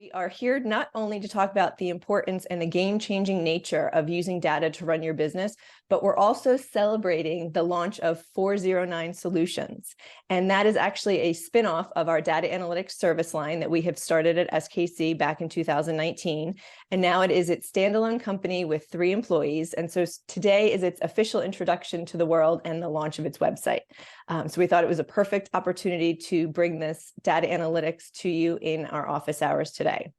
We are here not only to talk about the importance and the game-changing nature of using data to run your business, but we're also celebrating the launch of 409 Solutions. And that is actually a spin-off of our data analytics service line that we have started at SKC back in 2019. And now it is its standalone company with 3 employees. And so today is its official introduction to the world and the launch of its website. So we thought it was a perfect opportunity to bring this data analytics to you in our office hours today.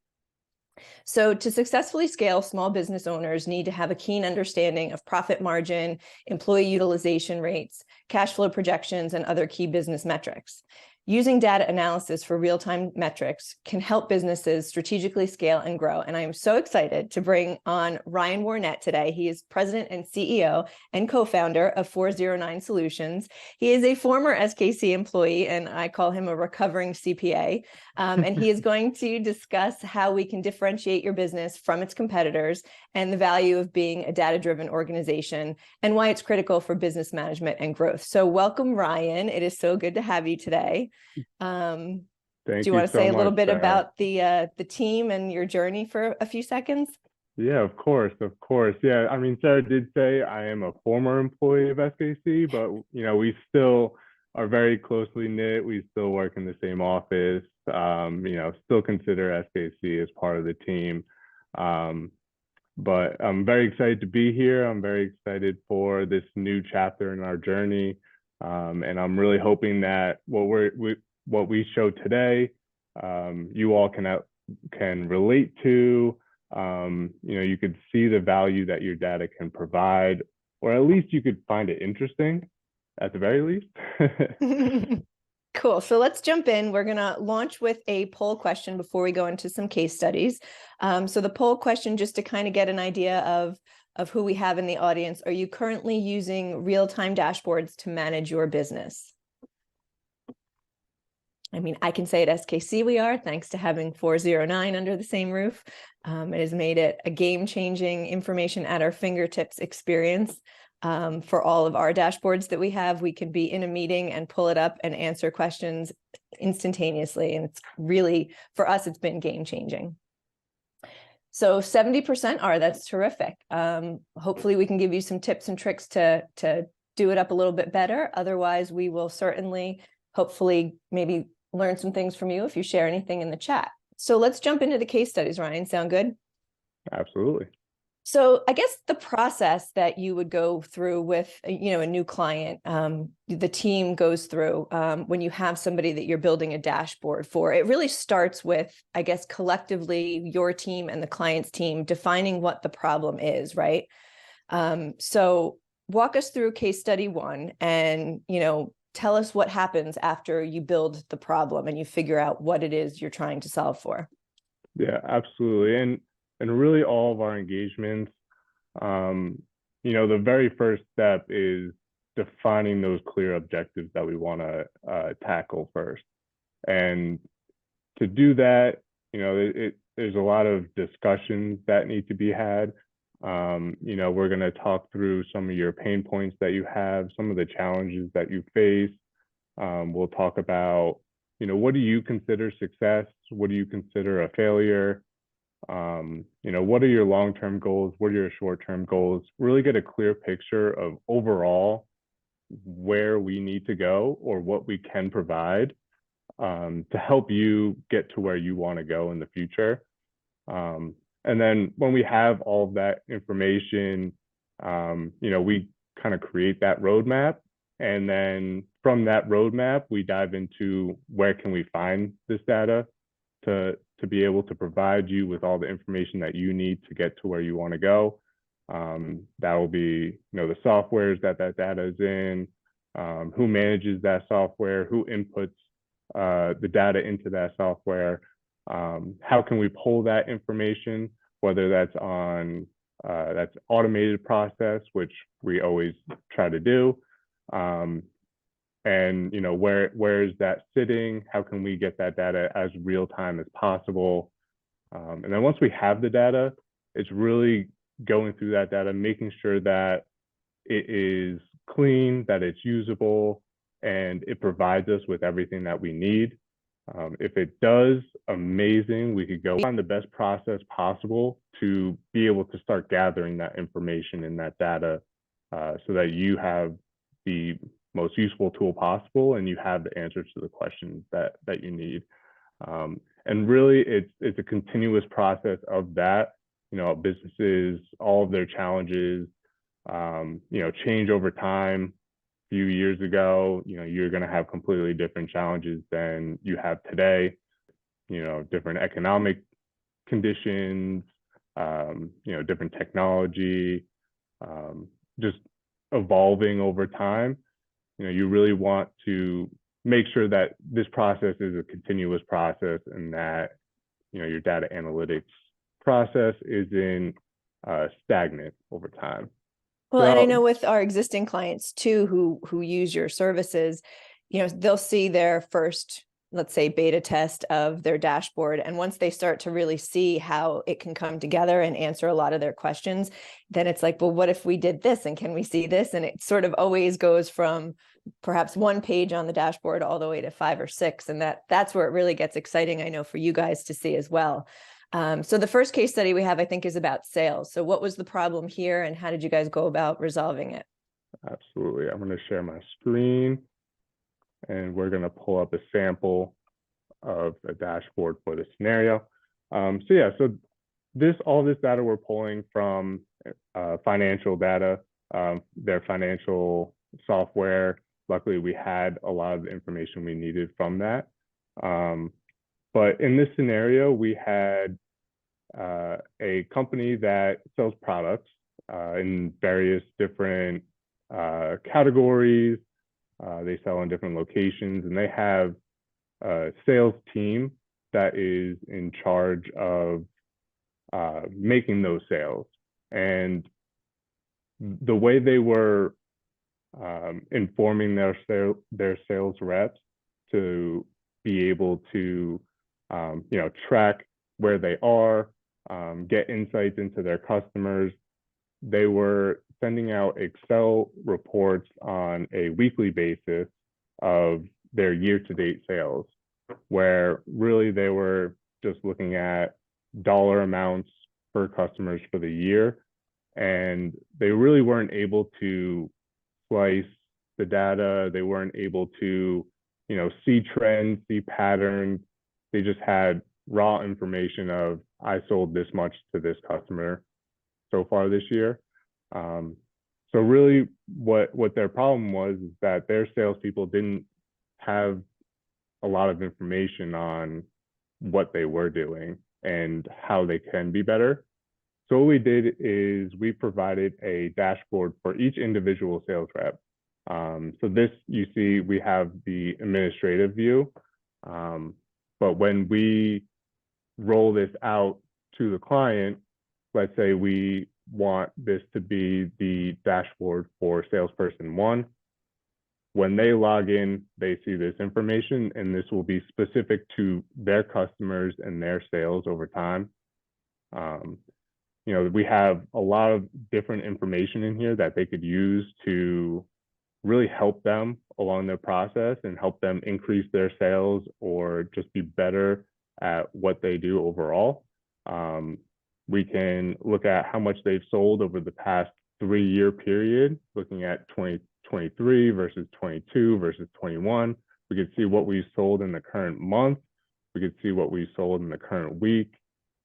So to successfully scale, small business owners need to have a keen understanding of profit margin, employee utilization rates, cash flow projections, and other key business metrics. Using data analysis for real-time metrics can help businesses strategically scale and grow. And I am so excited to bring on Ryan Warnet today. He is president and CEO and co-founder of 409 Solutions. He is a former SKC employee, and I call him a recovering CPA. And he is going to discuss how we can differentiate your business from its competitors and the value of being a data-driven organization and why it's critical for business management and growth. So welcome, Ryan. It is so good to have you today. Thank do you want to so say a little much, bit Sarah. about the team and your journey for a few seconds? Yeah, of course. Yeah, I mean, Sarah did say I am a former employee of SKC, but we still are very closely knit. We still work in the same office. Still consider SKC as part of the team. But I'm very excited to be here. I'm very excited for this new chapter in our journey. And I'm really hoping that what we show today, you all can relate to. You could see the value that your data can provide, or at least you could find it interesting, at the very least. Cool. So let's jump in. We're going to launch with a poll question before we go into some case studies. So the poll question, just to kind of get an idea of who we have in the audience. Are you currently using real-time dashboards to manage your business? I mean, I can say at SKC we are, thanks to having 409 under the same roof. It has made it a game-changing information at our fingertips experience. For all of our dashboards that we have, we can be in a meeting and pull it up and answer questions instantaneously. And it's really, for us, it's been game-changing. So 70% are, that's terrific. Hopefully we can give you some tips and tricks to do it up a little bit better. Otherwise, we will certainly, hopefully, maybe learn some things from you if you share anything in the chat. So let's jump into the case studies, Ryan. Sound good? Absolutely. So I guess the process that you would go through with, a new client, the team goes through when you have somebody that you're building a dashboard for, it really starts with, I guess, collectively your team and the client's team defining what the problem is, right? So walk us through case study 1 and, tell us what happens after you build the problem and you figure out what it is you're trying to solve for. Yeah, absolutely. And really all of our engagements, the very first step is defining those clear objectives that we want to tackle first. And to do that, there's a lot of discussions that need to be had. We're going to talk through some of your pain points that you have, some of the challenges that you face. We'll talk about, what do you consider success? What do you consider a failure? What are your long-term goals? What are your short-term goals? Really get a clear picture of overall where we need to go or what we can provide to help you get to where you want to go in the future. And then when we have all of that information, we kind of create that roadmap. And then from that roadmap, we dive into where can we find this data to be able to provide you with all the information that you need to get to where you want to go. That will be, the softwares that data is in, who manages that software, who inputs the data into that software. How can we pull that information, whether that's on that's automated process, which we always try to do. And where is that sitting? How can we get that data as real time as possible? And then once we have the data, it's really going through that data, making sure that it is clean, that it's usable, and it provides us with everything that we need. If it does, amazing. We could go on the best process possible to be able to start gathering that information and that data so that you have the most useful tool possible and you have the answers to the questions that you need. And really, it's a continuous process of that. Businesses, all of their challenges, change over time. A few years ago, you're going to have completely different challenges than you have today. Different economic conditions, different technology, just evolving over time. You really want to make sure that this process is a continuous process and that your data analytics process isn't stagnant over time. Well, and I know with our existing clients too, who use your services, they'll see their first, let's say, beta test of their dashboard. And once they start to really see how it can come together and answer a lot of their questions, then it's like, well, what if we did this? And can we see this? And it sort of always goes from perhaps one page on the dashboard all the way to 5 or 6. And that's where it really gets exciting, I know, for you guys to see as well. So the first case study we have, I think, is about sales. So what was the problem here and how did you guys go about resolving it? Absolutely. I'm going to share my screen and we're going to pull up a sample of a dashboard for the scenario. So all this data we're pulling from financial data, their financial software. Luckily, we had a lot of the information we needed from that. But in this scenario, we had a company that sells products in various different categories. They sell in different locations, and they have a sales team that is in charge of making those sales. And the way they were informing their sales reps to be able to track where they are, get insights into their customers. They were sending out Excel reports on a weekly basis of their year-to-date sales, where really they were just looking at dollar amounts per customers for the year. And they really weren't able to slice the data. They weren't able to, see trends, see patterns. They just had raw information of, I sold this much to this customer so far this year. So really what their problem was is that their salespeople didn't have a lot of information on what they were doing and how they can be better. So what we did is we provided a dashboard for each individual sales rep. So this, you see, we have the administrative view. But when we roll this out to the client, let's say we want this to be the dashboard for salesperson 1. When they log in, they see this information, and this will be specific to their customers and their sales over time. We have a lot of different information in here that they could use to really help them along their process and help them increase their sales or just be better at what they do overall. We can look at how much they've sold over the past 3-year period, looking at 2023 versus 22 versus 21. We could see what we sold in the current month. We could see what we sold in the current week.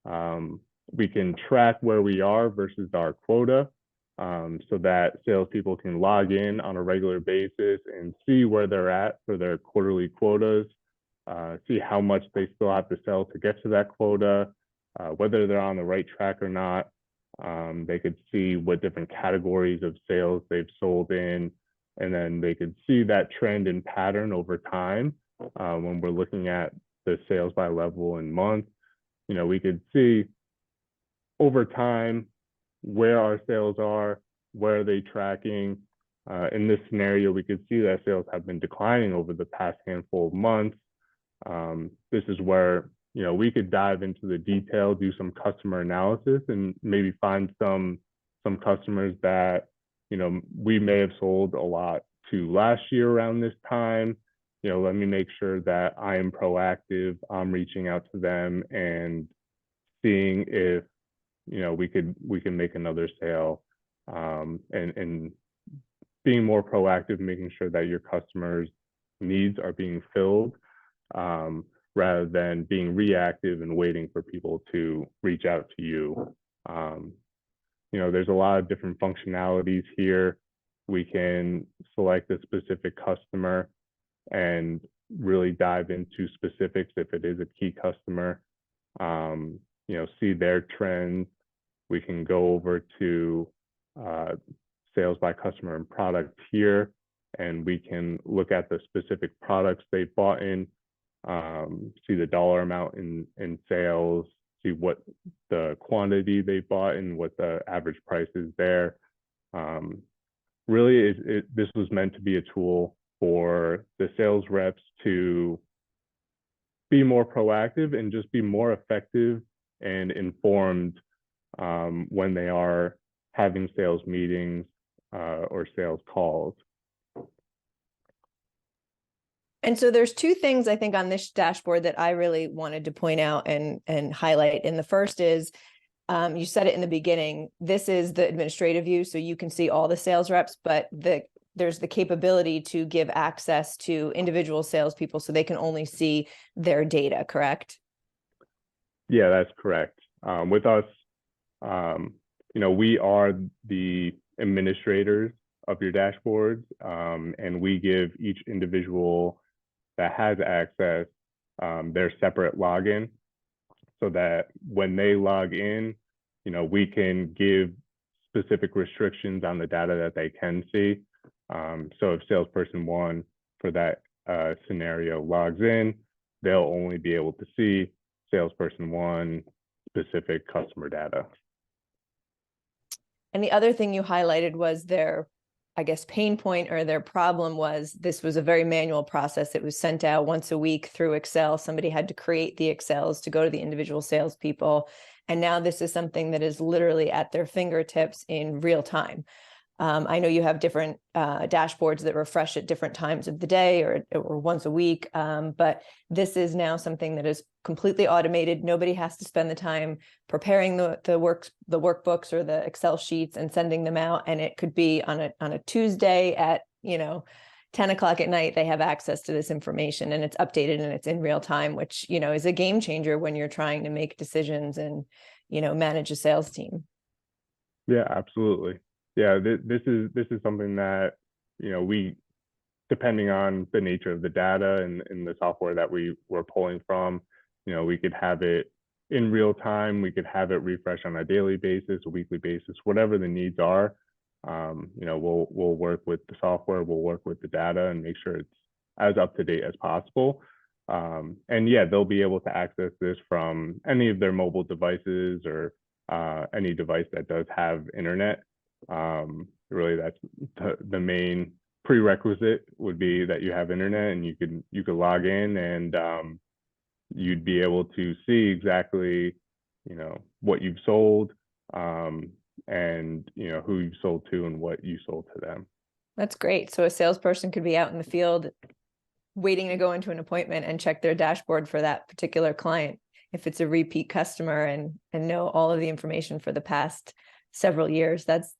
We can track where we are versus our quota, so that salespeople can log in on a regular basis and see where they're at for their quarterly quotas, see how much they still have to sell to get to that quota, whether they're on the right track or not. They could see what different categories of sales they've sold in, and then they could see that trend and pattern over time. When we're looking at the sales by level and month, we could see over time where our sales are, where are they tracking. In this scenario, we could see that sales have been declining over the past handful of months. This is where we could dive into the detail, do some customer analysis, and maybe find some customers that we may have sold a lot to last year around this time. let me make sure that I am proactive. I'm reaching out to them and seeing if, we can make another sale, and being more proactive, making sure that your customers' needs are being filled, rather than being reactive and waiting for people to reach out to you. There's a lot of different functionalities here. We can select a specific customer and really dive into specifics if it is a key customer, see their trends. We can go over to sales by customer and product here, and we can look at the specific products they bought in, see the dollar amount in sales, see what the quantity they bought and what the average price is there. Really, this was meant to be a tool for the sales reps to be more proactive and just be more effective and informed when they are having sales meetings or sales calls. And so there's two things I think on this dashboard that I really wanted to point out and highlight. And the first is, you said it in the beginning, this is the administrative view, so you can see all the sales reps, but there's the capability to give access to individual salespeople so they can only see their data, correct? Yeah, that's correct. With us, we are the administrators of your dashboards, and we give each individual that has access their separate login, so that when they log in, we can give specific restrictions on the data that they can see. So if salesperson one for that scenario logs in, they'll only be able to see salesperson one specific customer data. And the other thing you highlighted was their, I guess, pain point or their problem was this was a very manual process. It was sent out once a week through Excel. Somebody had to create the Excels to go to the individual salespeople. And now this is something that is literally at their fingertips in real time. I know you have different dashboards that refresh at different times of the day or once a week, but this is now something that is completely automated. Nobody has to spend the time preparing the workbooks or the Excel sheets and sending them out. And it could be on a Tuesday at 10 o'clock at night, they have access to this information and it's updated and it's in real time, which is a game changer when you're trying to make decisions and manage a sales team. Yeah, absolutely. Yeah, this is something that we, depending on the nature of the data and the software that we were pulling from, we could have it in real time. We could have it refresh on a daily basis, a weekly basis, whatever the needs are. We'll work with the software, we'll work with the data and make sure it's as up to date as possible. And yeah, they'll be able to access this from any of their mobile devices or any device that does have internet. Really, that's the main prerequisite would be that you have internet and you could log in and you'd be able to see exactly what you've sold, and who you've sold to and what you sold to them. That's great. So a salesperson could be out in the field waiting to go into an appointment and check their dashboard for that particular client if it's a repeat customer and know all of the information for the past several years. That's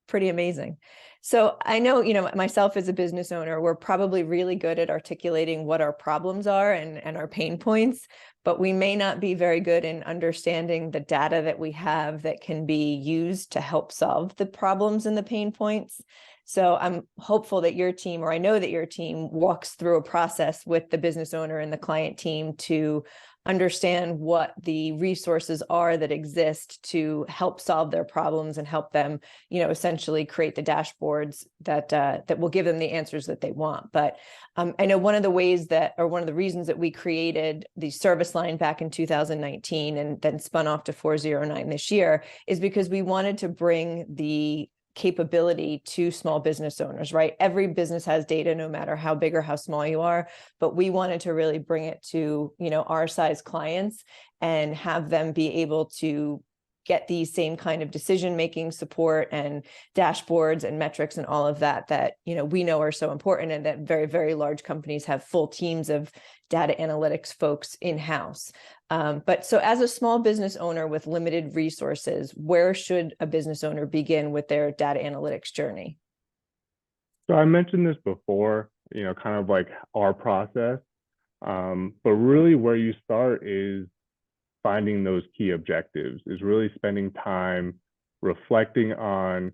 pretty amazing. So I know, myself as a business owner, we're probably really good at articulating what our problems are and our pain points, but we may not be very good in understanding the data that we have that can be used to help solve the problems and the pain points. So I'm hopeful that your team, or I know that your team, walks through a process with the business owner and the client team to understand what the resources are that exist to help solve their problems and help them, essentially create the dashboards that will give them the answers that they want. But I know one of the reasons that we created the service line back in 2019 and then spun off to 409 this year is because we wanted to bring the capability to small business owners, right? Every business has data, no matter how big or how small you are, but we wanted to really bring it to, our size clients and have them be able to get these same kind of decision-making support and dashboards and metrics and all of that, we know are so important, and that very, very large companies have full teams of data analytics folks in-house. But so as a small business owner with limited resources, where should a business owner begin with their data analytics journey? So I mentioned this before, kind of like our process, but really where you start is finding those key objectives, is really spending time reflecting on,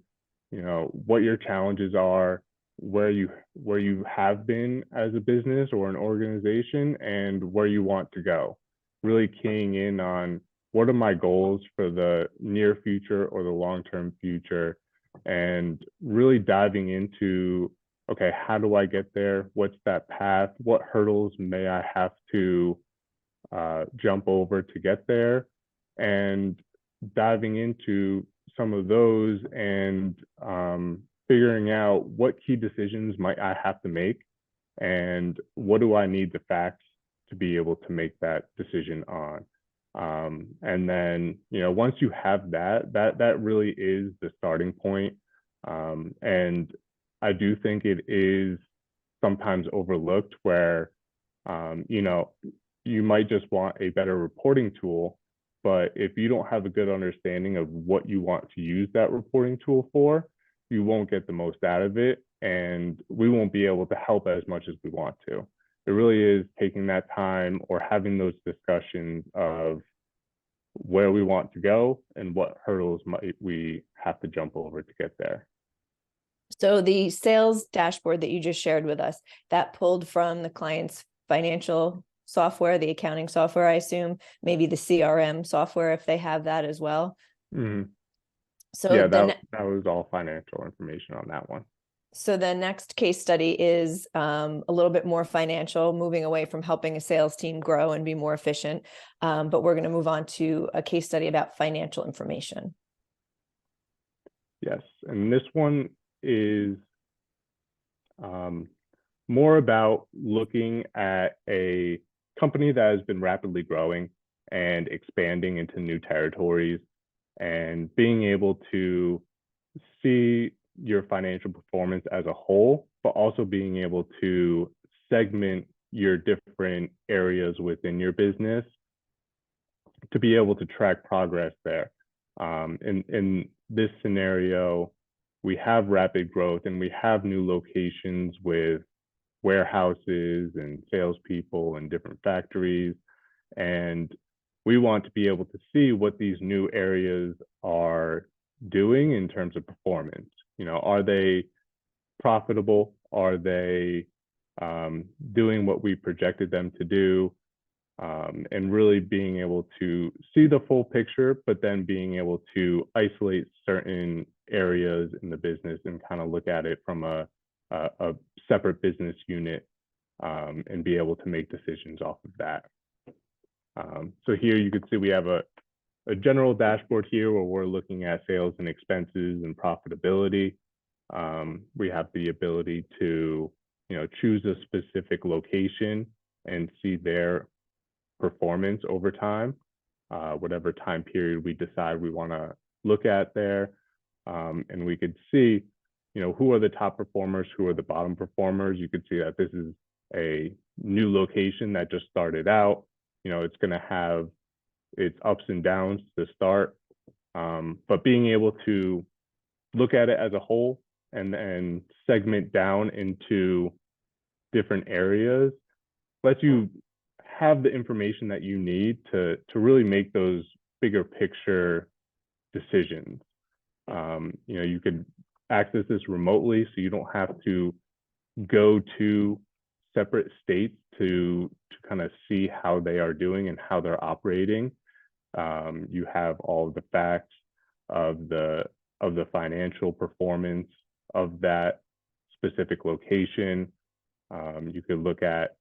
what your challenges are, where you have been as a business or an organization, and where you want to go. Really keying in on what are my goals for the near future or the long-term future, and really diving into, okay, how do I get there? What's that path? What hurdles may I have to jump over to get there? And diving into some of those and figuring out what key decisions might I have to make, and what do I need the facts to be able to make that decision on. And then, once you have that really is the starting point. And I do think it is sometimes overlooked where, you might just want a better reporting tool, but if you don't have a good understanding of what you want to use that reporting tool for, you won't get the most out of it, and we won't be able to help as much as we want to. It really is taking that time or having those discussions of where we want to go and what hurdles might we have to jump over to get there. So the sales dashboard that you just shared with us, that pulled from the client's financial software, the accounting software, I assume, maybe the CRM software if they have that as well. Mm-hmm. So yeah, that was all financial information on that one. So the next case study is a little bit more financial, moving away from helping a sales team grow and be more efficient. But we're going to move on to a case study about financial information. Yes, and this one is more about looking at a company that has been rapidly growing and expanding into new territories, and being able to see your financial performance as a whole, but also being able to segment your different areas within your business to be able to track progress there. In this scenario, we have rapid growth and we have new locations with warehouses and salespeople and different factories. And we want to be able to see what these new areas are doing in terms of performance. Are they profitable? Are they doing what we projected them to do? And really being able to see the full picture, but then being able to isolate certain areas in the business and kind of look at it from a separate business unit, and be able to make decisions off of that. So here you can see we have a general dashboard here where we're looking at sales and expenses and profitability. We have the ability to, choose a specific location and see their performance over time, whatever time period we decide we want to look at there. And we could see, who are the top performers, who are the bottom performers. You could see that this is a new location that just started out. It's going to have its ups and downs to start, but being able to look at it as a whole and then segment down into different areas lets you have the information that you need to really make those bigger picture decisions. You could access this remotely, so you don't have to go to separate states to kind of see how they are doing and how they're operating. You have all of the facts of the financial performance of that specific location. You could look at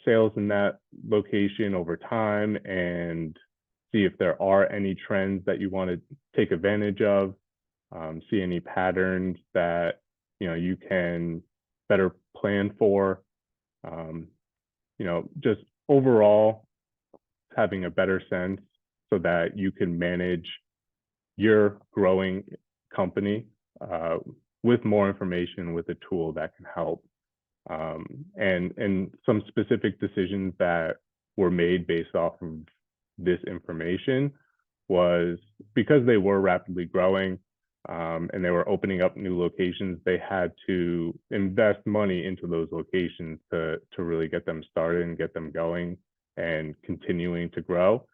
sales in that location over time and see if there are any trends that you want to take advantage of, see any patterns that you can better plan for. Just overall having a better sense so that you can manage your growing company with more information, with a tool that can help. And some specific decisions that were made based off of this information was because they were rapidly growing and they were opening up new locations, they had to invest money into those locations to really get them started and get them going and continuing to grow.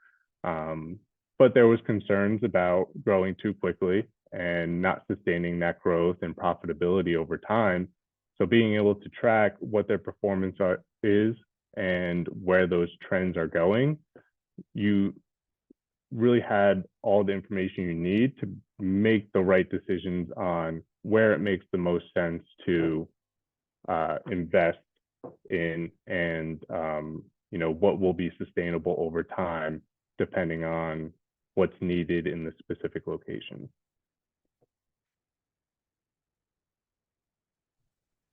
But there was concerns about growing too quickly and not sustaining that growth and profitability over time. So being able to track what their performance is and where those trends are going, you really had all the information you need to make the right decisions on where it makes the most sense to invest in, and what will be sustainable over time depending on what's needed in the specific location.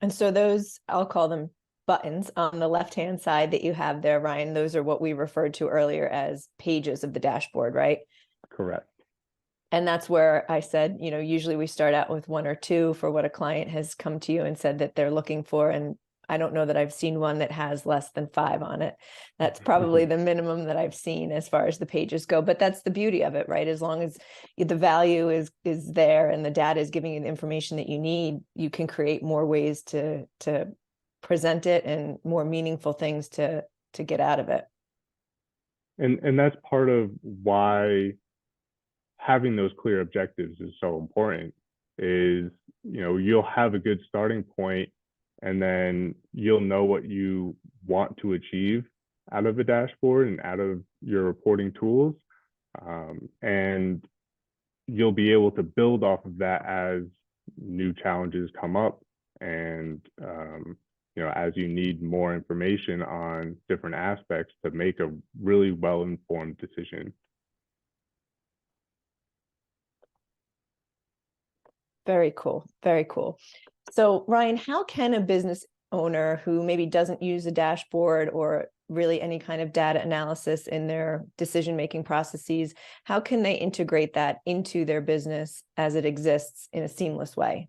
And so those, I'll call them buttons on the left-hand side that you have there, Ryan, those are what we referred to earlier as pages of the dashboard, right? Correct. And that's where I said, usually we start out with 1 or 2 for what a client has come to you and said that they're looking for. And I don't know that I've seen one that has less than 5 on it. That's probably the minimum that I've seen as far as the pages go, but that's the beauty of it, right? As long as the value is there and the data is giving you the information that you need, you can create more ways to present it and more meaningful things to get out of it. And that's part of why having those clear objectives is so important. Is you'll have a good starting point, and then you'll know what you want to achieve out of a dashboard and out of your reporting tools, and you'll be able to build off of that as new challenges come up, and as you need more information on different aspects to make a really well-informed decision. Very cool. Very cool. So Ryan, how can a business owner who maybe doesn't use a dashboard or really any kind of data analysis in their decision-making processes, how can they integrate that into their business as it exists in a seamless way?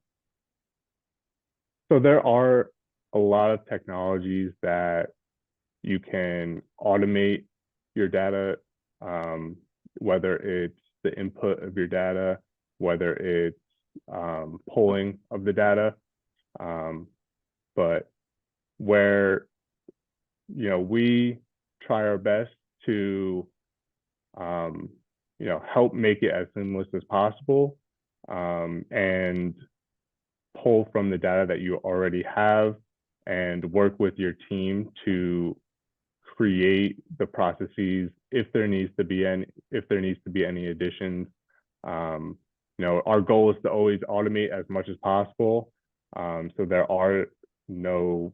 So there are a lot of technologies that you can automate your data, whether it's the input of your data, whether it's polling of the data, but where we try our best to help make it as seamless as possible, and pull from the data that you already have and work with your team to create the processes if there needs to be any additions. Our goal is to always automate as much as possible, so there are no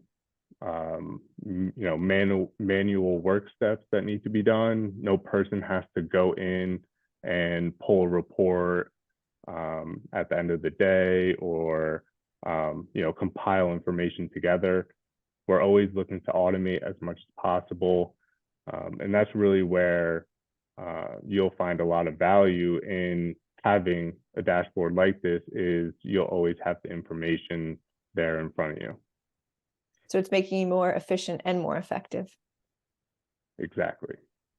manual work steps that need to be done. No person has to go in and pull a report at the end of the day, or compile information together. We're always looking to automate as much as possible, and that's really where you'll find a lot of value in having a dashboard like this. Is you'll always have the information there in front of you. So it's making you more efficient and more effective. Exactly.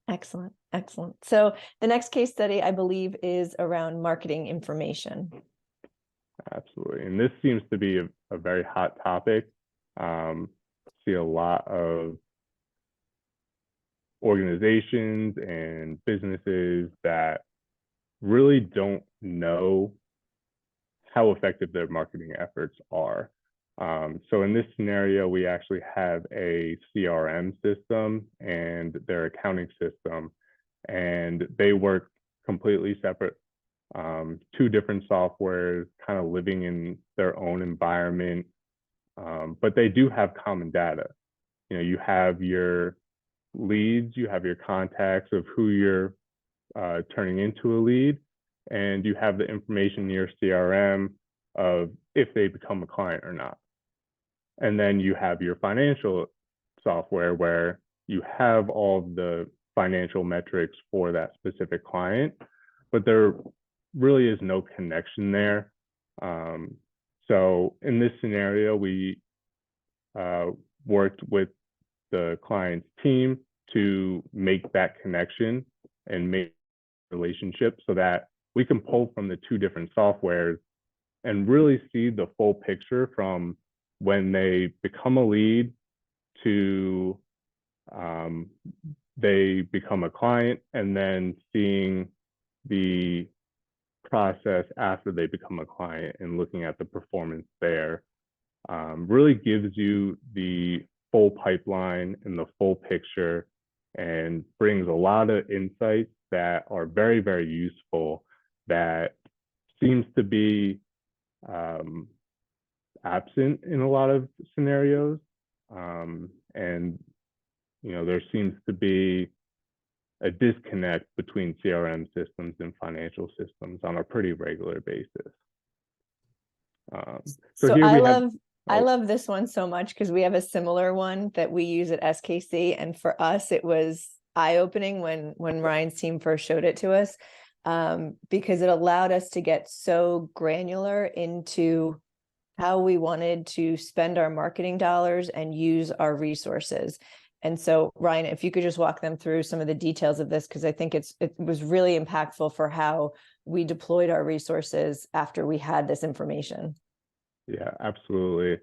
Excellent. Excellent. So the next case study, I believe, is around marketing information. Absolutely. And this seems to be a very hot topic. See a lot of organizations and businesses that really don't know how effective their marketing efforts are. So in this scenario, we actually have a CRM system and their accounting system, and they work completely separate. 2 different softwares kind of living in their own environment, but they do have common data. You have your leads, you have your contacts of who you're turning into a lead, and you have the information in your CRM of if they become a client or not. And then you have your financial software where you have all of the financial metrics for that specific client, but they're really is no connection there. So in this scenario, we worked with the client's team to make that connection and make a relationship so that we can pull from the two different softwares and really see the full picture from when they become a lead to they become a client, and then seeing the process after they become a client and looking at the performance there really gives you the full pipeline and the full picture and brings a lot of insights that are very, very useful that seems to be absent in a lot of scenarios. And, you know, there seems to be a disconnect between CRM systems and financial systems on a pretty regular basis. So here we have, I love this one so much because we have a similar one that we use at SKC. And for us, it was eye-opening when Ryan's team first showed it to us, because it allowed us to get so granular into how we wanted to spend our marketing dollars and use our resources. And so, Ryan, if you could just walk them through some of the details of this, because I think it was really impactful for how we deployed our resources after we had this information. Yeah, absolutely.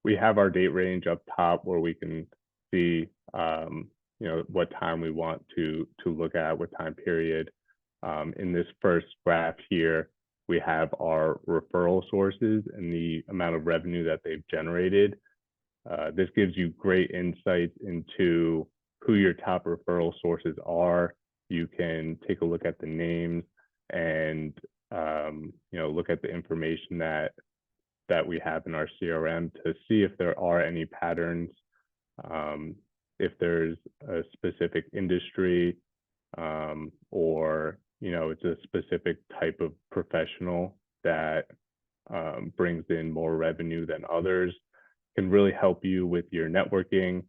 We have our date range up top where we can see, you know, what time we want to look at, what time period. In this first graph here, we have our referral sources and the amount of revenue that they've generated. This gives you great insights into who your top referral sources are. You can take a look at the names and you know, look at the information that we have in our CRM to see if there are any patterns, if there's a specific industry, or, you know, it's a specific type of professional that brings in more revenue than others. Can really help you with your networking,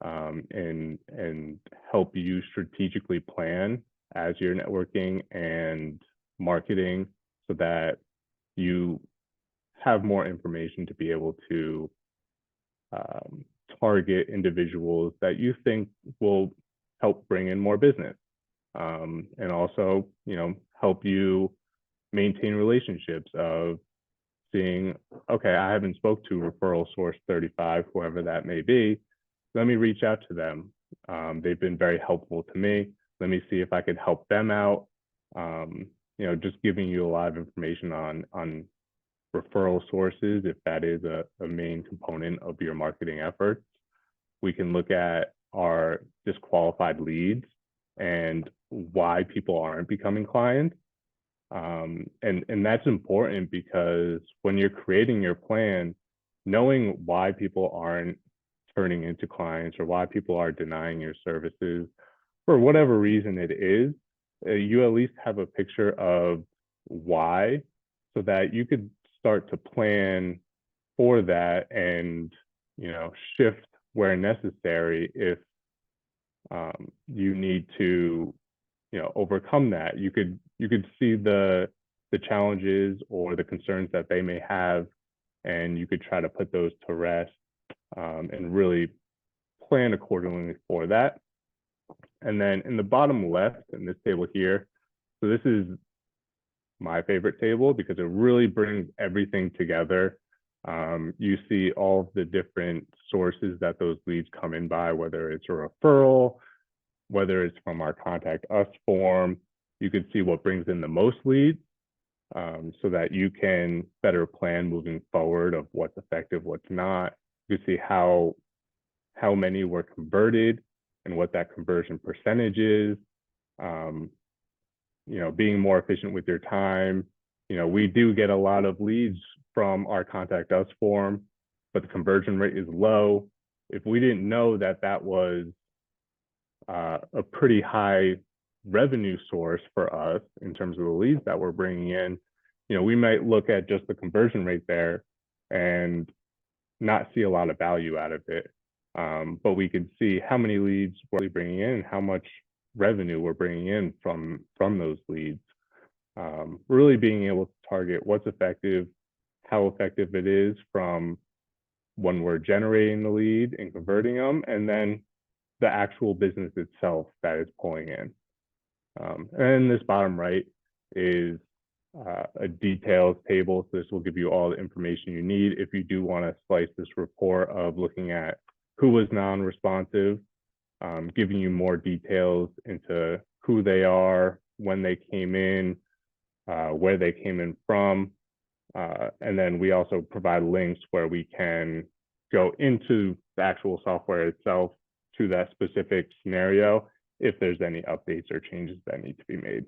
and help you strategically plan as you're networking and marketing so that you have more information to be able to target individuals that you think will help bring in more business, and also, you know, help you maintain relationships of seeing, okay, I haven't spoke to referral source 35, whoever that may be. Let me reach out to them. They've been very helpful to me. Let me see if I could help them out. You know, just giving you a lot of information on referral sources, if that is a main component of your marketing efforts. We can look at our disqualified leads and why people aren't becoming clients. And that's important because when you're creating your plan, knowing why people aren't turning into clients or why people are denying your services, for whatever reason it is, you at least have a picture of why, so that you could start to plan for that and, you know, shift where necessary if you need to, you know, overcome that. You could see the challenges or the concerns that they may have, and you could try to put those to rest, and really plan accordingly for that. And then in the bottom left in this table here, so this is my favorite table because it really brings everything together. You see all of the different sources that those leads come in by, whether it's a referral, whether it's from our contact us form. You can see what brings in the most leads, so that you can better plan moving forward of what's effective, what's not. You can see how many were converted and what that conversion percentage is. You know, being more efficient with your time. You know, we do get a lot of leads from our contact us form, but the conversion rate is low. If we didn't know that that was a pretty high revenue source for us in terms of the leads that we're bringing in, you know, we might look at just the conversion rate there and not see a lot of value out of it. But we could see how many leads we're bringing in and how much revenue we're bringing in from those leads. really being able to target what's effective, how effective it is from when we're generating the lead and converting them, and then the actual business itself that is pulling in. And this bottom right is a details table. So this will give you all the information you need if you do want to slice this report of looking at who was non-responsive, giving you more details into who they are, when they came in, where they came in from. And then we also provide links where we can go into the actual software itself to that specific scenario if there's any updates or changes that need to be made.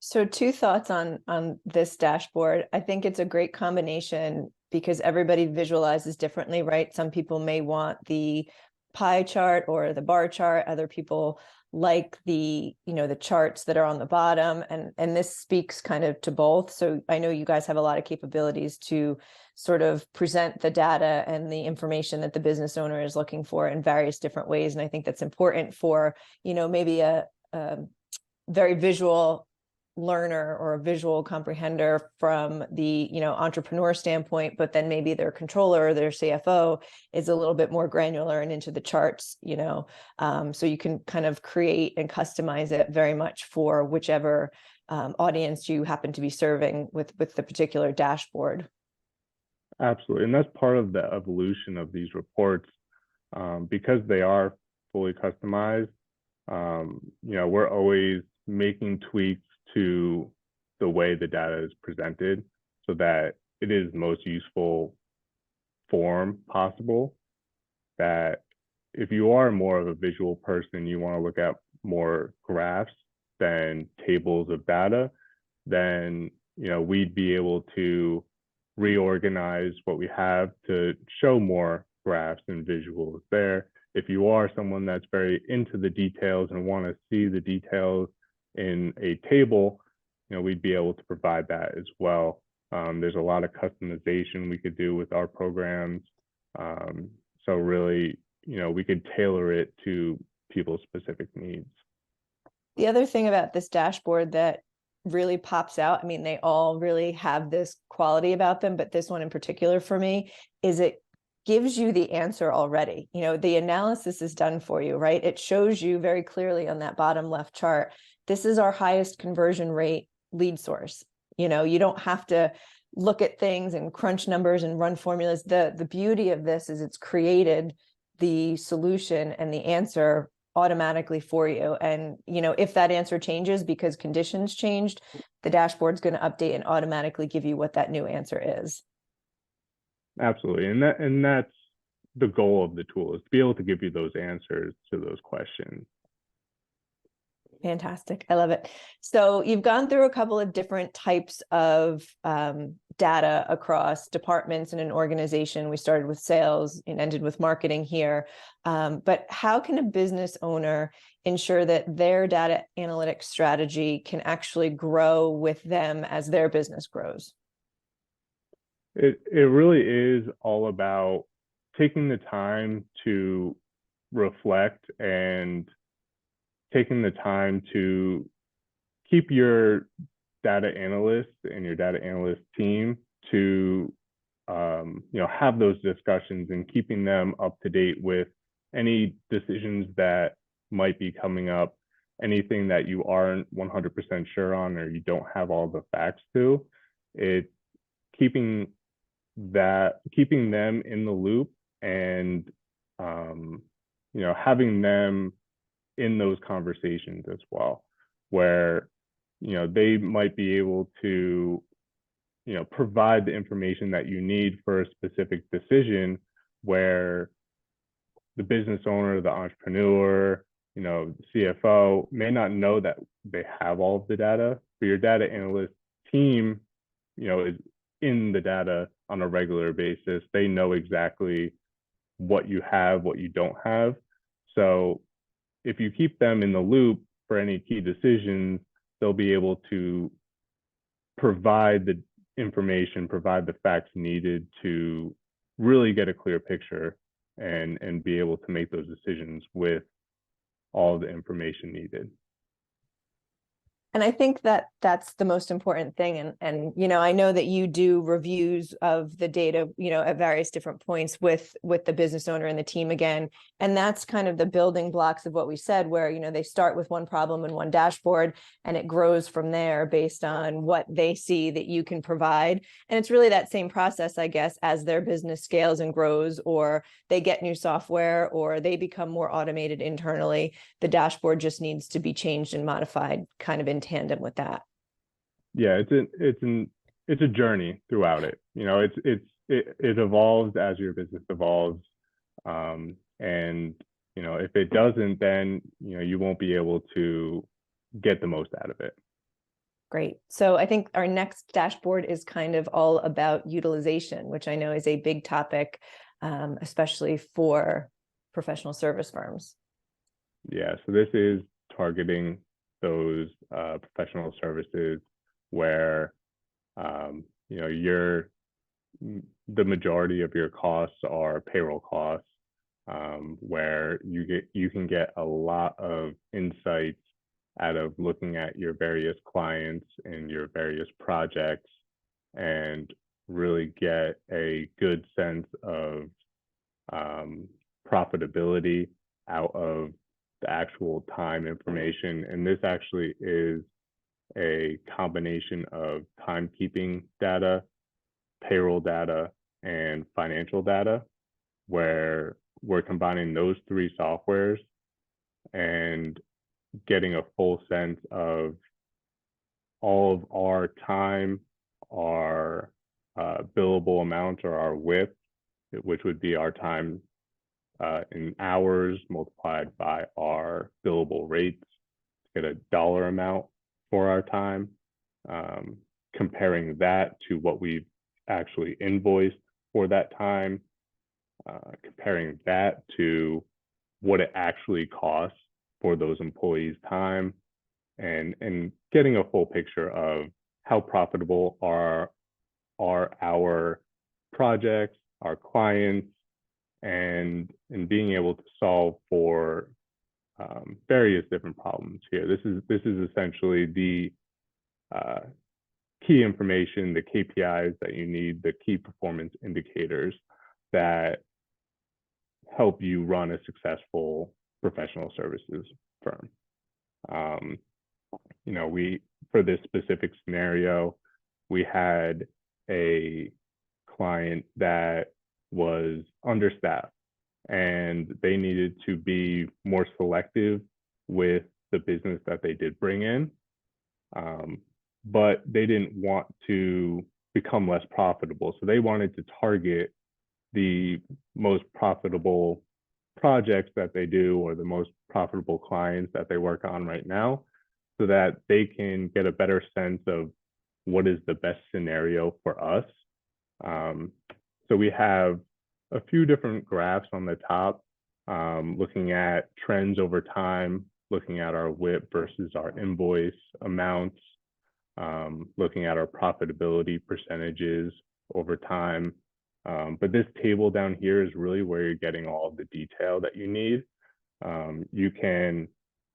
So two thoughts on this dashboard. I think it's a great combination because everybody visualizes differently, right? Some people may want the pie chart or the bar chart. Other people like the, the charts that are on the bottom, and this speaks kind of to both. So I know you guys have a lot of capabilities to sort of present the data and the information that the business owner is looking for in various different ways. And I think that's important for, maybe a very visual learner or a visual comprehender from the entrepreneur standpoint, but then maybe their controller or their CFO is a little bit more granular and into the charts, so you can kind of create and customize it very much for whichever audience you happen to be serving with the particular dashboard. Absolutely, and that's part of the evolution of these reports, because they are fully customized. We're always making tweaks to the way the data is presented so that it is most useful form possible. That if you are more of a visual person, you want to look at more graphs than tables of data, then we'd be able to reorganize what we have to show more graphs and visuals there. If you are someone that's very into the details and want to see the details in a table, we'd be able to provide that as well. There's a lot of customization we could do with our programs. So really, we could tailor it to people's specific needs. The other thing about this dashboard that really pops out, they all really have this quality about them, but this one in particular for me is it gives you the answer already. The analysis is done for you, right? It shows you very clearly on that bottom left chart, this is our highest conversion rate lead source. You don't have to look at things and crunch numbers and run formulas. The beauty of this is it's created the solution and the answer automatically for you. And, if that answer changes because conditions changed, the dashboard's going to update and automatically give you what that new answer is. Absolutely. And that's the goal of the tool, is to be able to give you those answers to those questions. Fantastic. I love it. So you've gone through a couple of different types of data across departments in an organization. We started with sales and ended with marketing here. But how can a business owner ensure that their data analytics strategy can actually grow with them as their business grows? It really is all about taking the time to reflect and taking the time to keep your data analyst and your data analyst team to have those discussions and keeping them up to date with any decisions that might be coming up, anything that you aren't 100% sure on or you don't have all the facts to. It's keeping them in the loop and having them in those conversations as well, where they might be able to provide the information that you need for a specific decision, where the business owner, the entrepreneur, the CFO may not know that they have all of the data, but your data analyst team is in the data on a regular basis. They know exactly what you have, what you don't have. So if you keep them in the loop for any key decisions, they'll be able to provide the information, provide the facts needed to really get a clear picture and be able to make those decisions with all the information needed. And I think that that's the most important thing. And I know that you do reviews of the data, at various different points with the business owner and the team again. And that's kind of the building blocks of what we said, where, they start with one problem and one dashboard, and it grows from there based on what they see that you can provide. And it's really that same process, I guess, as their business scales and grows, or they get new software, or they become more automated internally. The dashboard just needs to be changed and modified kind of in tandem with that. Yeah, it's a journey throughout it. It evolves as your business evolves. And if it doesn't, then you won't be able to get the most out of it. Great. So I think our next dashboard is kind of all about utilization, which I know is a big topic, especially for professional service firms. Yeah, so this is targeting those professional services where the majority of your costs are payroll costs, where you can get a lot of insights out of looking at your various clients and your various projects, and really get a good sense of profitability out of the actual time information. And this actually is a combination of timekeeping data, payroll data, and financial data, where we're combining those three softwares and getting a full sense of all of our time, our billable amounts, or our WIP, which would be our time in hours multiplied by our billable rates to get a dollar amount for our time, comparing that to what we've actually invoiced for that time, comparing that to what it actually costs for those employees' time, and getting a full picture of how profitable are our projects, our clients, and being able to solve for various different problems here. This is essentially the key information, the KPIs that you need, the key performance indicators that help you run a successful professional services firm. For this specific scenario, we had a client that was understaffed, and they needed to be more selective with the business that they did bring in. But they didn't want to become less profitable. So they wanted to target the most profitable projects that they do, or the most profitable clients that they work on right now, so that they can get a better sense of what is the best scenario for us. So we have a few different graphs on the top, looking at trends over time, looking at our WIP versus our invoice amounts, looking at our profitability percentages over time. But this table down here is really where you're getting all of the detail that you need. You can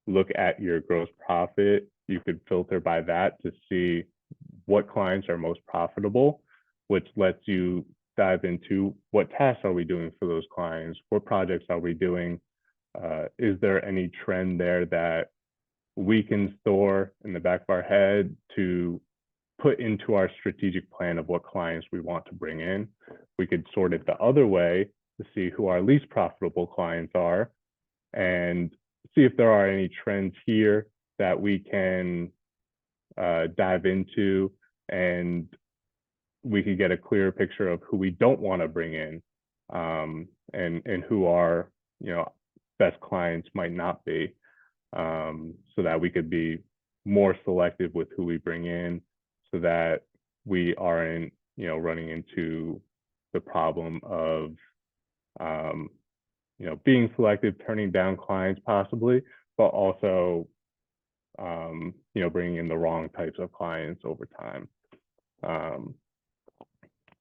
look at your gross profit. You could filter by that to see what clients are most profitable, which lets you dive into what tasks are we doing for those clients, what projects are we doing, is there any trend there that we can store in the back of our head to put into our strategic plan of what clients we want to bring in. We could sort it the other way to see who our least profitable clients are, and see if there are any trends here that we can dive into, and we could get a clearer picture of who we don't want to bring in, and who our best clients might not be, so that we could be more selective with who we bring in, so that we aren't running into the problem of being selective, turning down clients possibly, but also bringing in the wrong types of clients over time.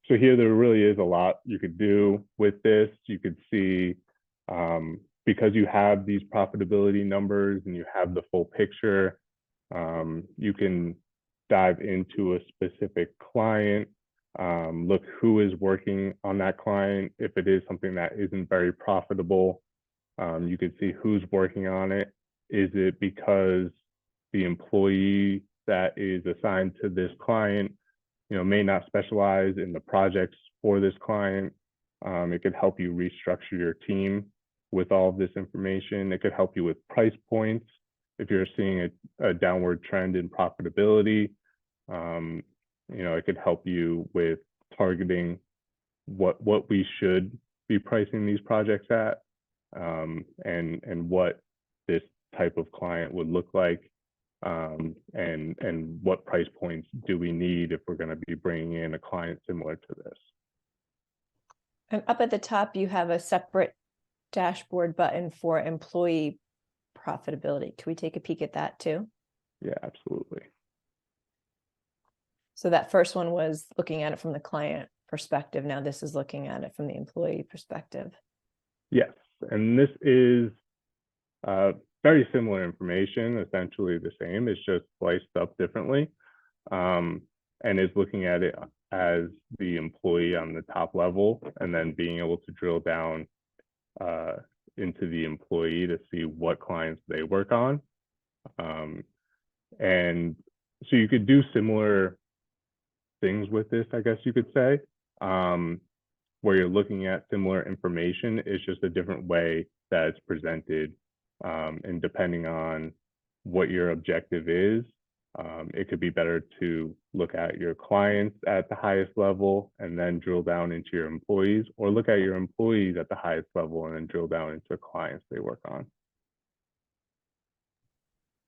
So here there really is a lot you could do with this. You could see, because you have these profitability numbers and you have the full picture, You can dive into a specific client, look who is working on that client. If it is something that isn't very profitable, you can see who's working on it. Is it because the employee that is assigned to this client, may not specialize in the projects for this client? It could help you restructure your team with all of this information. It could help you with price points. If you're seeing a downward trend in profitability, it could help you with targeting what we should be pricing these projects at, and what this type of client would look like, and what price points do we need if we're going to be bringing in a client similar to this. And up at the top, you have a separate dashboard button for employee profitability. Can we take a peek at that too? Yeah, absolutely. So that first one was looking at it from the client perspective. Now this is looking at it from the employee perspective. Yes, and this is very similar information, essentially the same. It's just sliced up differently, and is looking at it as the employee on the top level, and then being able to drill down into the employee to see what clients they work on. And so you could do similar things with this, I guess you could say, where you're looking at similar information. It's just a different way that it's presented. And depending on what your objective is, it could be better to look at your clients at the highest level and then drill down into your employees, or look at your employees at the highest level and then drill down into clients they work on.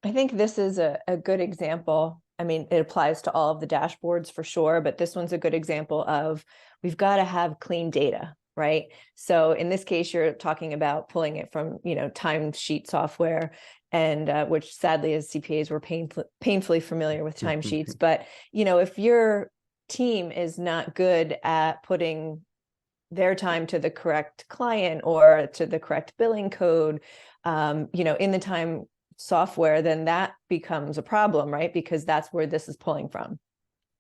I think this is a good example. I mean, it applies to all of the dashboards for sure, but this one's a good example of we've got to have clean data, right? So in this case, you're talking about pulling it from, timesheet software, and which sadly as CPAs we're painfully familiar with timesheets. But, if your team is not good at putting their time to the correct client or to the correct billing code, in the time software, then that becomes a problem, right? Because that's where this is pulling from.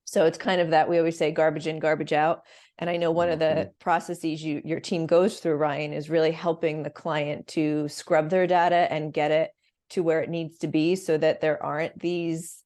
So it's kind of that we always say garbage in, garbage out. And I know one of the processes your team goes through, Ryan, is really helping the client to scrub their data and get it to where it needs to be, so that there aren't these,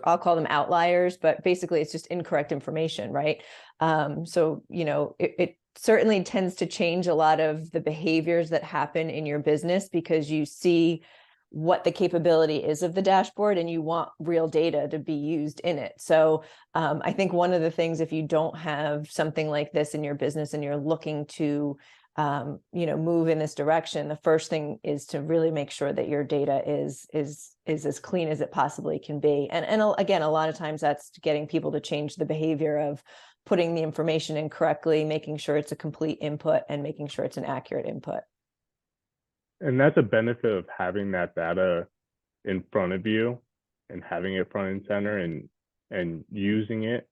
I'll call them outliers, but basically it's just incorrect information, right? So, it certainly tends to change a lot of the behaviors that happen in your business, because you see what the capability is of the dashboard and you want real data to be used in it. So I think one of the things, if you don't have something like this in your business and you're looking to move in this direction, the first thing is to really make sure that your data is as clean as it possibly can be. And again, a lot of times that's getting people to change the behavior of putting the information in correctly, making sure it's a complete input, and making sure it's an accurate input. And that's a benefit of having that data in front of you and having it front and center and using it,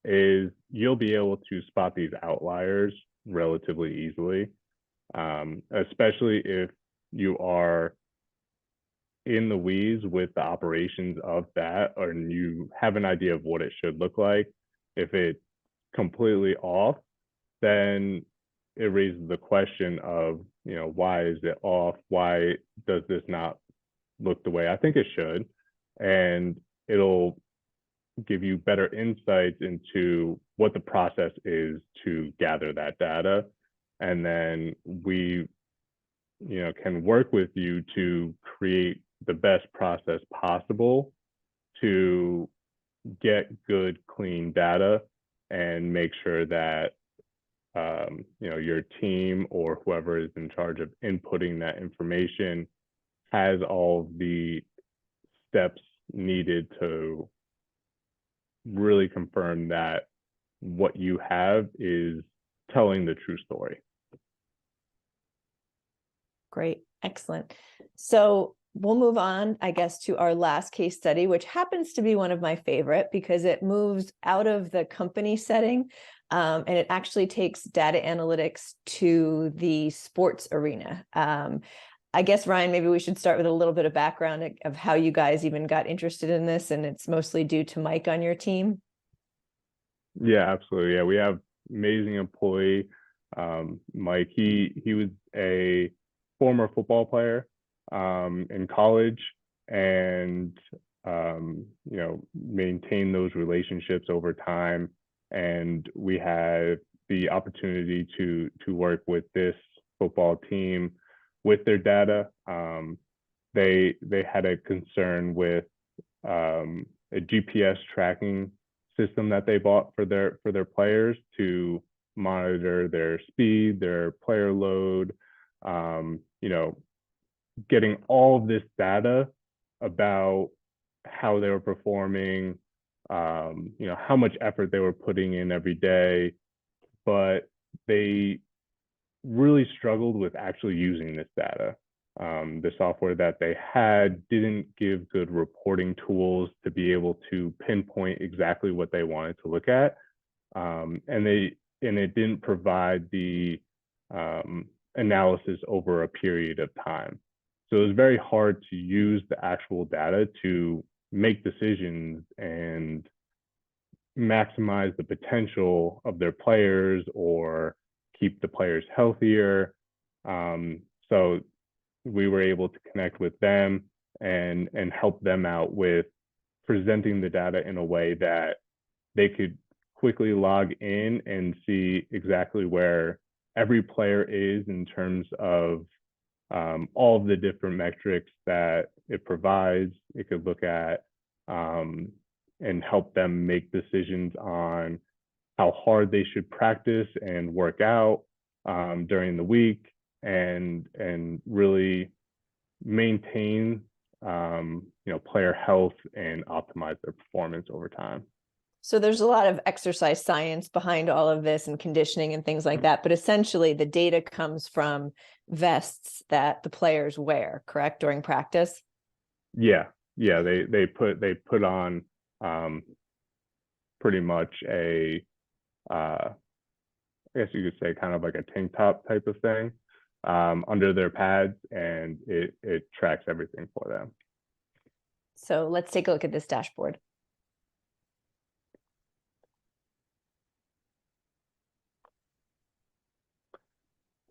is you'll be able to spot these outliers relatively easily, especially if you are in the weeds with the operations of that, or you have an idea of what it should look like. If it's completely off, then it raises the question of, why is it off? Why does this not look the way I think it should? And it'll give you better insights into what the process is to gather that data. And then we, can work with you to create the best process possible to get good, clean data, and make sure that your team or whoever is in charge of inputting that information has all the steps needed to really confirm that what you have is telling the true story. Great. Excellent. So we'll move on, I guess, to our last case study, which happens to be one of my favorite because it moves out of the company setting, and it actually takes data analytics to the sports arena. I guess, Ryan, maybe we should start with a little bit of background of how you guys even got interested in this, and it's mostly due to Mike on your team. Yeah, absolutely. Yeah, we have amazing employee, Mike. He was a former football player in college, and maintained those relationships over time. And we had the opportunity to work with this football team with their data. They had a concern with a GPS tracking system that they bought for their players to monitor their speed, their player load, getting all of this data about how they were performing, how much effort they were putting in every day, but they really struggled with actually using this data. The software that they had didn't give good reporting tools to be able to pinpoint exactly what they wanted to look at, and it didn't provide the analysis over a period of time. So it was very hard to use the actual data to make decisions and maximize the potential of their players or keep the players healthier. So we were able to connect with them and help them out with presenting the data in a way that they could quickly log in and see exactly where every player is in terms of all of the different metrics that it provides. It could look at and help them make decisions on how hard they should practice and work out during the week, and really maintain player health and optimize their performance over time. So there's a lot of exercise science behind all of this and conditioning and things like that. But essentially the data comes from vests that the players wear, correct, during practice? Yeah. They put on pretty much a I guess you could say kind of like a tank top type of thing under their pads, and it tracks everything for them. So let's take a look at this dashboard.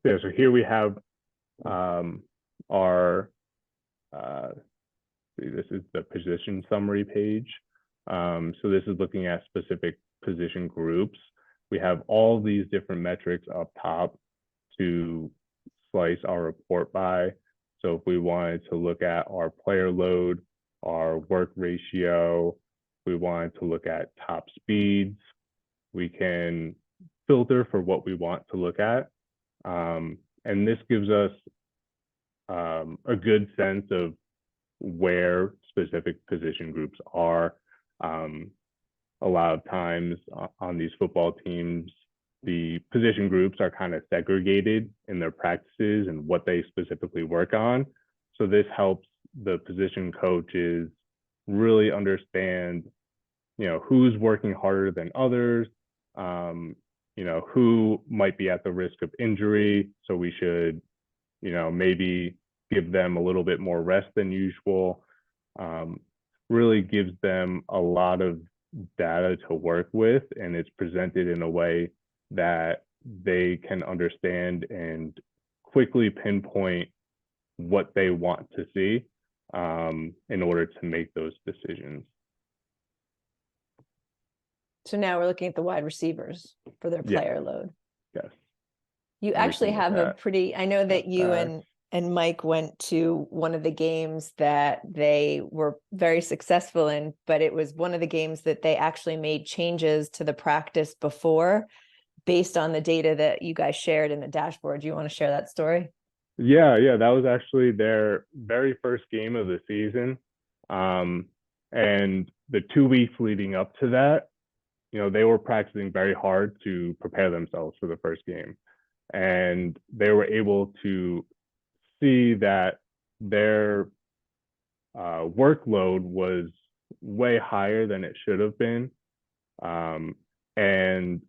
Yeah, so here we have our this is the position summary page. So this is looking at specific position groups. We have all these different metrics up top to slice our report by. So if we wanted to look at our player load, our work ratio, we wanted to look at top speeds, we can filter for what we want to look at. And this gives us a good sense of where specific position groups are. A lot of times on these football teams, the position groups are kind of segregated in their practices and what they specifically work on. So this helps the position coaches really understand, who's working harder than others, who might be at the risk of injury. So we should, maybe give them a little bit more rest than usual. Really gives them a lot of data to work with, and it's presented in a way that they can understand and quickly pinpoint what they want to see in order to make those decisions. So now we're looking at the wide receivers for their player load. Yes. You actually have a pretty, I know that you and Mike went to one of the games that they were very successful in, but it was one of the games that they actually made changes to the practice before based on the data that you guys shared in the dashboard. Do you want to share that story? Yeah, that was actually their very first game of the season. And the 2 weeks leading up to that, they were practicing very hard to prepare themselves for the first game. And they were able to see that their workload was way higher than it should have been. And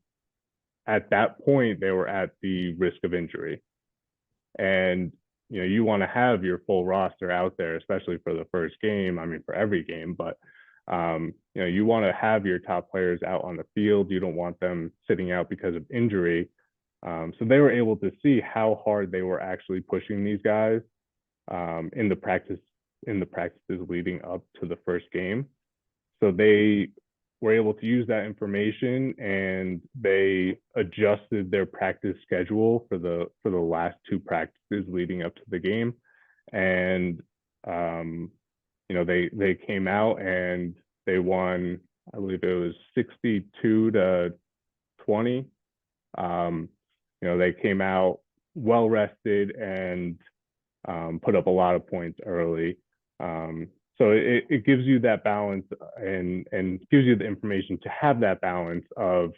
at that point, they were at the risk of injury. And you want to have your full roster out there, especially for the first game. I mean, for every game, but you want to have your top players out on the field. You don't want them sitting out because of injury. So they were able to see how hard they were actually pushing these guys in the practices leading up to the first game. So they were able to use that information, and they adjusted their practice schedule for the last two practices leading up to the game. And they came out and they won, I believe it was 62-20. They came out well rested and put up a lot of points early. So it gives you that balance and gives you the information to have that balance of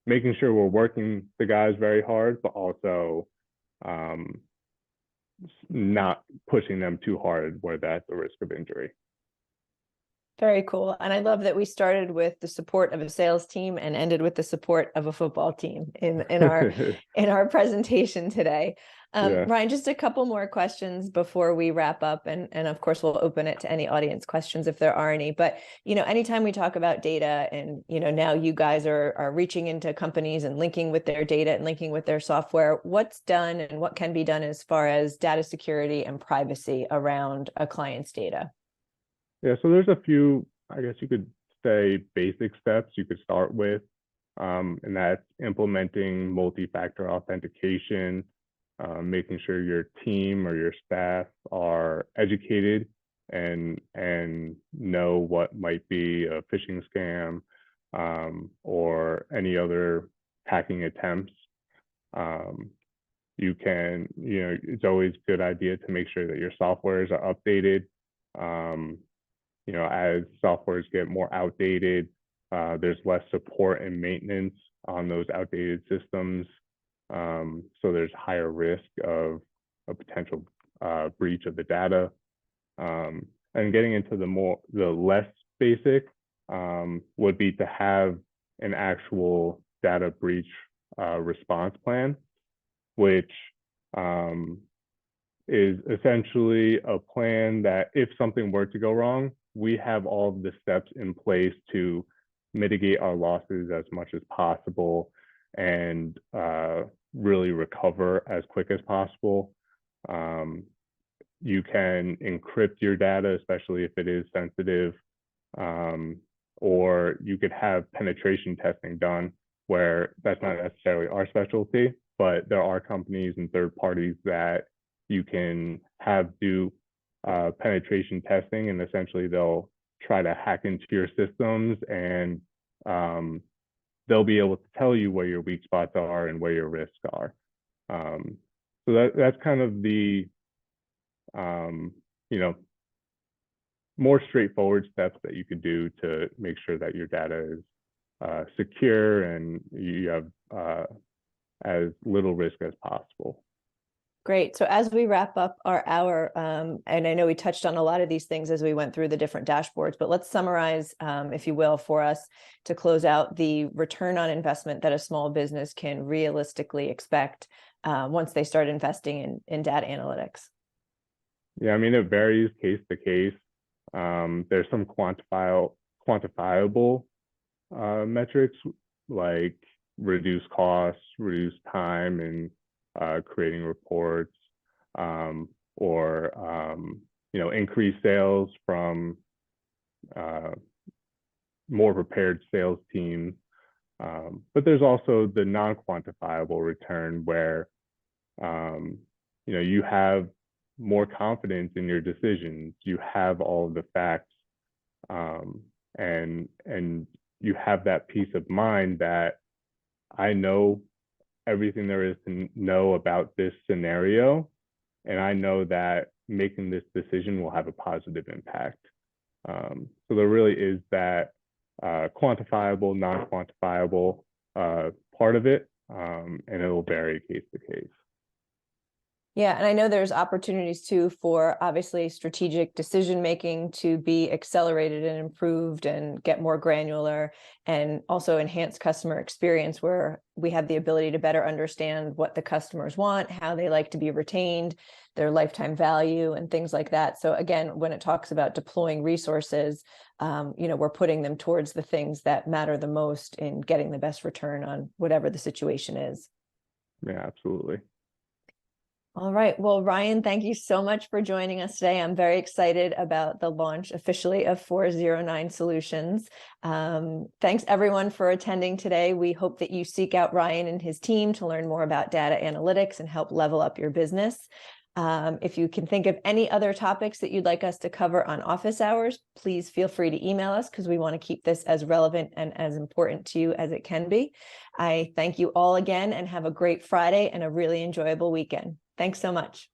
making sure we're working the guys very hard, but also not pushing them too hard where that's a risk of injury. Very cool. And I love that we started with the support of a sales team and ended with the support of a football team in our presentation today. Yeah. Ryan, just a couple more questions before we wrap up. And of course, we'll open it to any audience questions if there are any. But, anytime we talk about data and, now you guys are reaching into companies and linking with their data and linking with their software, what's done and what can be done as far as data security and privacy around a client's data? Yeah, so there's a few, I guess you could say, basic steps you could start with, and that's implementing multi-factor authentication, making sure your team or your staff are educated and know what might be a phishing scam or any other hacking attempts. It's always a good idea to make sure that your softwares are updated. As softwares get more outdated, there's less support and maintenance on those outdated systems. So there's higher risk of a potential breach of the data. And getting into the less basic would be to have an actual data breach response plan, which is essentially a plan that if something were to go wrong, we have all of the steps in place to mitigate our losses as much as possible and really recover as quick as possible. You can encrypt your data, especially if it is sensitive, or you could have penetration testing done where that's not necessarily our specialty, but there are companies and third parties that you can have do penetration testing, and essentially they'll try to hack into your systems, and they'll be able to tell you where your weak spots are and where your risks are. So that's kind of the more straightforward steps that you could do to make sure that your data is secure and you have as little risk as possible. Great. So as we wrap up our hour, and I know we touched on a lot of these things as we went through the different dashboards, but let's summarize, if you will, for us to close out the return on investment that a small business can realistically expect once they start investing in data analytics. Yeah, I mean, it varies case to case. There's some quantifiable metrics like reduce costs, reduce time, and creating reports, or increase sales from more prepared sales teams. But there's also the non-quantifiable return where you have more confidence in your decisions. You have all of the facts, and you have that peace of mind that I know everything there is to know about this scenario, and I know that making this decision will have a positive impact. So there really is that quantifiable, non-quantifiable part of it, and it will vary case to case. Yeah, and I know there's opportunities too for obviously strategic decision making to be accelerated and improved and get more granular, and also enhance customer experience where we have the ability to better understand what the customers want, how they like to be retained, their lifetime value, and things like that. So again, when it talks about deploying resources, we're putting them towards the things that matter the most in getting the best return on whatever the situation is. Yeah, absolutely. All right. Well, Ryan, thank you so much for joining us today. I'm very excited about the launch officially of 409 Solutions. Thanks everyone for attending today. We hope that you seek out Ryan and his team to learn more about data analytics and help level up your business. If you can think of any other topics that you'd like us to cover on office hours, please feel free to email us because we want to keep this as relevant and as important to you as it can be. I thank you all again and have a great Friday and a really enjoyable weekend. Thanks so much.